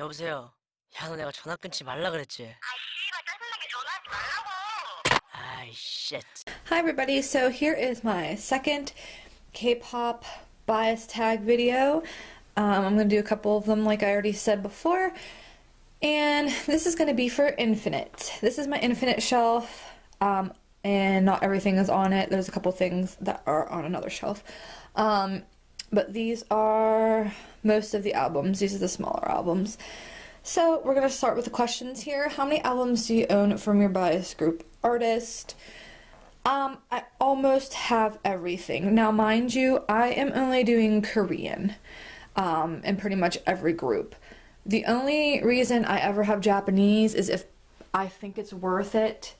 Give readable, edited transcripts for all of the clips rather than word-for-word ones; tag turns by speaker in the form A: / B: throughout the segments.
A: 여보세요. 야, 너 내가 전화 끊지 말라 그랬지?
B: 씨발 짜증나게 전화하지 말라고.
A: 아이, 쉣.
C: Hi everybody, so here is my second K-pop bias tag video. I'm going to do a couple of them like I already said before, and this is going to be for Infinite. This is my Infinite shelf, and not everything is on it. There's a couple things that are on another shelf, but these are most of the albums. These are the smaller albums. So we're going to start with the questions here. How many albums do you own from your bias group artist? I almost have everything. Now, mind you, I am only doing Korean in pretty much every group. The only reason I ever have Japanese is if I think it's worth it,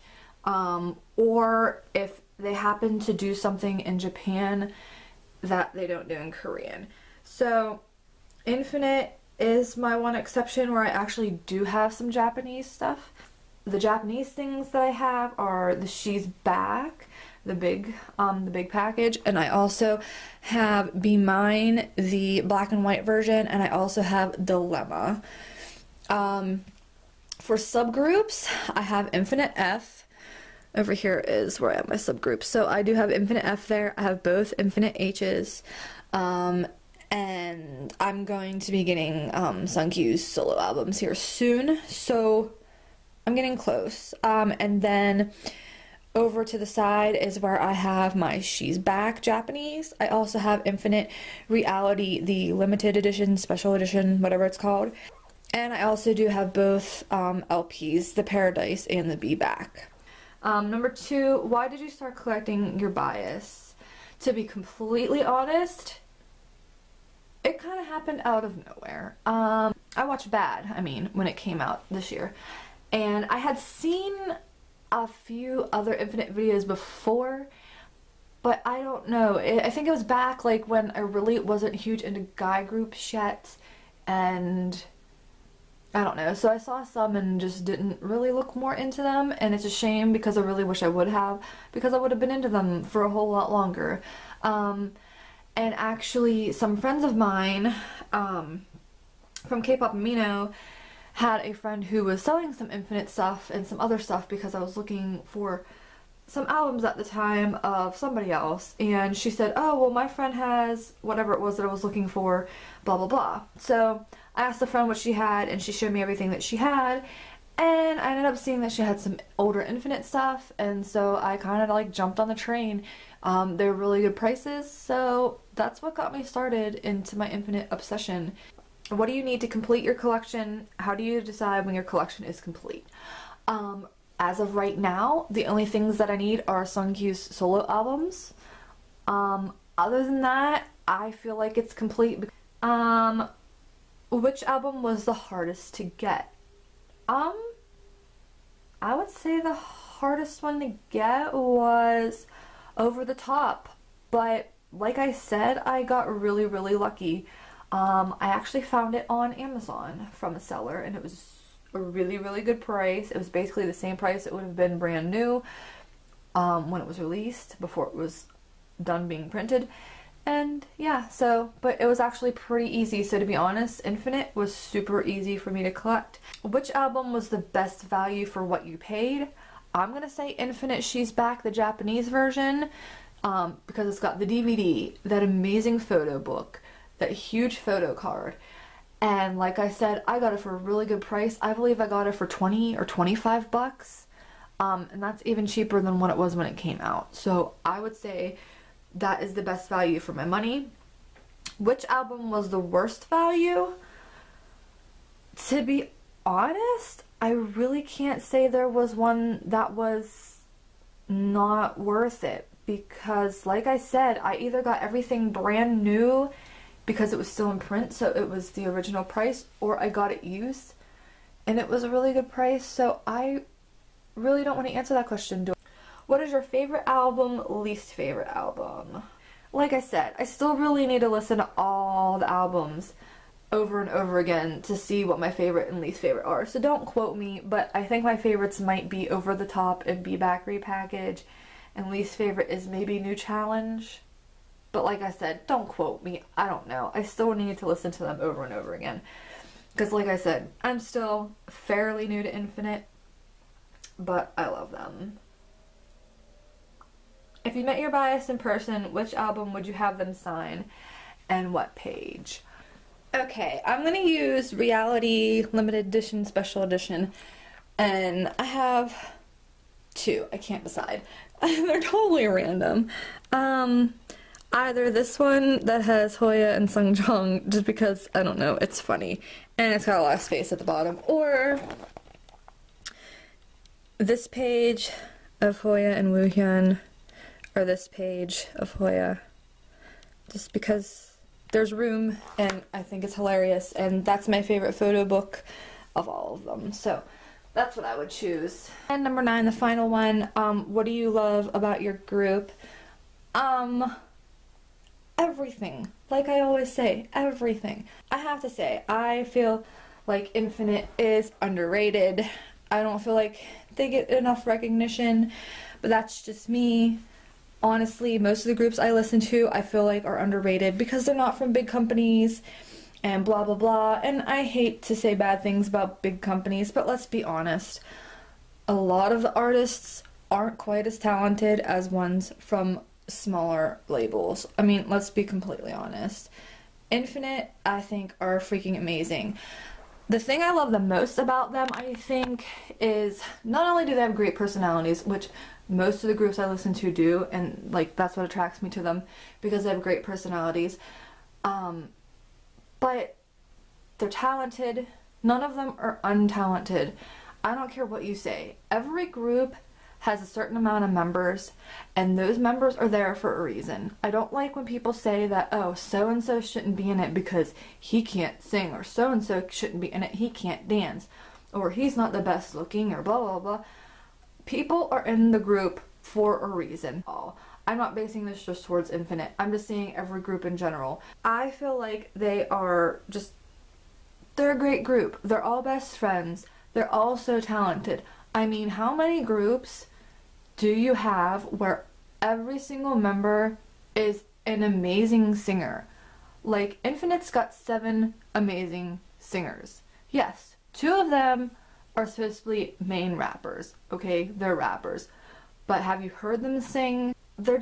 C: or if they happen to do something in Japan that they don't do in Korean. So, Infinite is my one exception where I actually do have some Japanese stuff. The Japanese things that I have are the She's Back, the big package, and I also have Be Mine, the black and white version, and I also have Dilemma. For subgroups, I have Infinite F. Over here is where I have my subgroups. So I do have Infinite F there. I have both Infinite H's. And I'm going to be getting Sunggyu's solo albums here soon, so I'm getting close. And then over to the side is where I have my She's Back Japanese. I also have Infinite Reality, the limited edition, special edition, whatever it's called. And I also do have both LPs, the Paradise and the Be Back. Number 2, why did you start collecting your bias? To be completely honest, it kind of happened out of nowhere. I watched Bad, when it came out this year. And I had seen a few other Infinite videos before, but I don't know. I think it was back like when I really wasn't huge into guy groups yet, and I don't know. So I saw some and just didn't really look more into them, and it's a shame because I really wish I would have, because I would have been into them for a whole lot longer. And actually, some friends of mine from Kpop Amino had a friend who was selling some Infinite stuff and some other stuff because I was looking for some albums at the time of somebody else, and she said, oh, well, my friend has whatever it was that I was looking for, blah blah blah. So I asked the friend what she had, and she showed me everything that she had, and I ended up seeing that she had some older Infinite stuff, and so I kind of like jumped on the train. They're really good prices, so that's what got me started into my Infinite obsession. What do you need to complete your collection? How do you decide when your collection is complete? As of right now, the only things that I need are Sungyu's solo albums. Other than that, I feel like it's complete. Which album was the hardest to get? I would say the hardest one to get was Over the Top, but like I said, I got really lucky. I actually found it on Amazon from a seller, and it was a really good price. It was basically the same price it would have been brand new when it was released, before it was done being printed. And yeah, so, but it was actually pretty easy. So to be honest, Infinite was super easy for me to collect. Which album was the best value for what you paid? I'm gonna say Infinite She's Back, the Japanese version, because it's got the DVD, that amazing photo book, that huge photo card, and like I said, I got it for a really good price. I believe I got it for 20 or 25 bucks, and that's even cheaper than what it was when it came out. So I would say that is the best value for my money. Which album was the worst value? To be honest, I really can't say there was one that was not worth it, because like I said, I either got everything brand new because it was still in print, so it was the original price, or I got it used and it was a really good price. So I really don't want to answer that question. What is your favorite album, least favorite album? Like I said, I still really need to listen to all the albums over and over again to see what my favorite and least favorite are, so don't quote me, but I think my favorites might be Over the Top and Be Back Repackage, and least favorite is maybe New Challenge. But like I said, don't quote me. I don't know. I still need to listen to them over and over again. Because like I said, I'm still fairly new to Infinite, but I love them. If you met your bias in person, which album would you have them sign and what page? Okay, I'm gonna use Reality Limited Edition, Special Edition, and I have two. I can't decide. They're totally random. Either this one that has Hoya and Sungjong, just because, I don't know, it's funny, and it's got a lot of space at the bottom, or this page of Hoya and Woohyun, or this page of Hoya, just because there's room, and I think it's hilarious, and that's my favorite photo book of all of them, so that's what I would choose. And number 9, the final one, what do you love about your group? Everything. Like I always say, everything. I have to say, I feel like Infinite is underrated. I don't feel like they get enough recognition, but that's just me. Honestly, most of the groups I listen to, I feel like are underrated because they're not from big companies and blah blah blah. And I hate to say bad things about big companies, but let's be honest. A lot of the artists aren't quite as talented as ones from smaller labels. I mean, let's be completely honest. Infinite, I think, are freaking amazing. The thing I love the most about them, I think, is not only do they have great personalities, which most of the groups I listen to do, and like that's what attracts me to them, because they have great personalities, but they're talented. None of them are untalented. I don't care what you say. Every group has a certain amount of members, and those members are there for a reason. I don't like when people say that, oh, so-and-so shouldn't be in it because he can't sing, or so-and-so shouldn't be in it, he can't dance, or he's not the best looking, or blah blah blah. People are in the group for a reason. I'm not basing this just towards Infinite. I'm just saying every group in general. I feel like they're a great group. They're all best friends. They're all so talented. I mean, how many groups do you have where every single member is an amazing singer? Like, Infinite's got 7 amazing singers. Yes, 2 of them are supposed to be main rappers, okay? They're rappers. But have you heard them sing? They're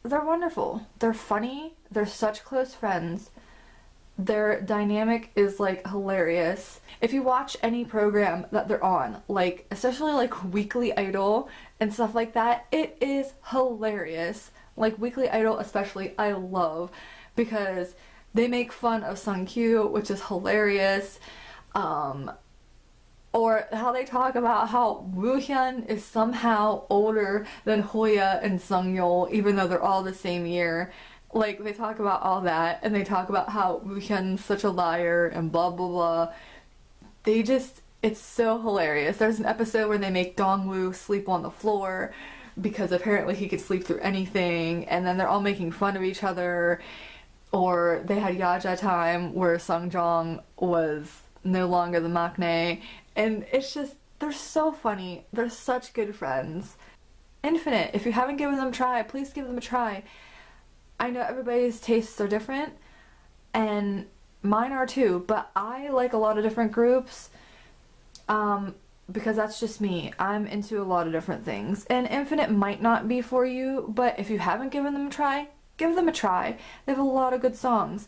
C: wonderful. They're funny. They're such close friends. Their dynamic is like hilarious. If you watch any program that they're on, like especially like Weekly Idol and stuff like that, it is hilarious. Like Weekly Idol especially, I love because they make fun of Sunggyu, which is hilarious. Or how they talk about how Woohyun is somehow older than Hoya and Sunggyu, even though they're all the same year. Like, they talk about all that, and they talk about how Woohyun's such a liar, and blah blah blah. It's so hilarious. There's an episode where they make Dongwoo sleep on the floor, because apparently he could sleep through anything, and then they're all making fun of each other. Or they had Yaja time, where Sungjong was no longer the maknae, and it's just, they're so funny. They're such good friends. Infinite, if you haven't given them a try, please give them a try. I know everybody's tastes are different, and mine are too, but I like a lot of different groups, because that's just me. I'm into a lot of different things, and Infinite might not be for you, but if you haven't given them a try, give them a try. They have a lot of good songs.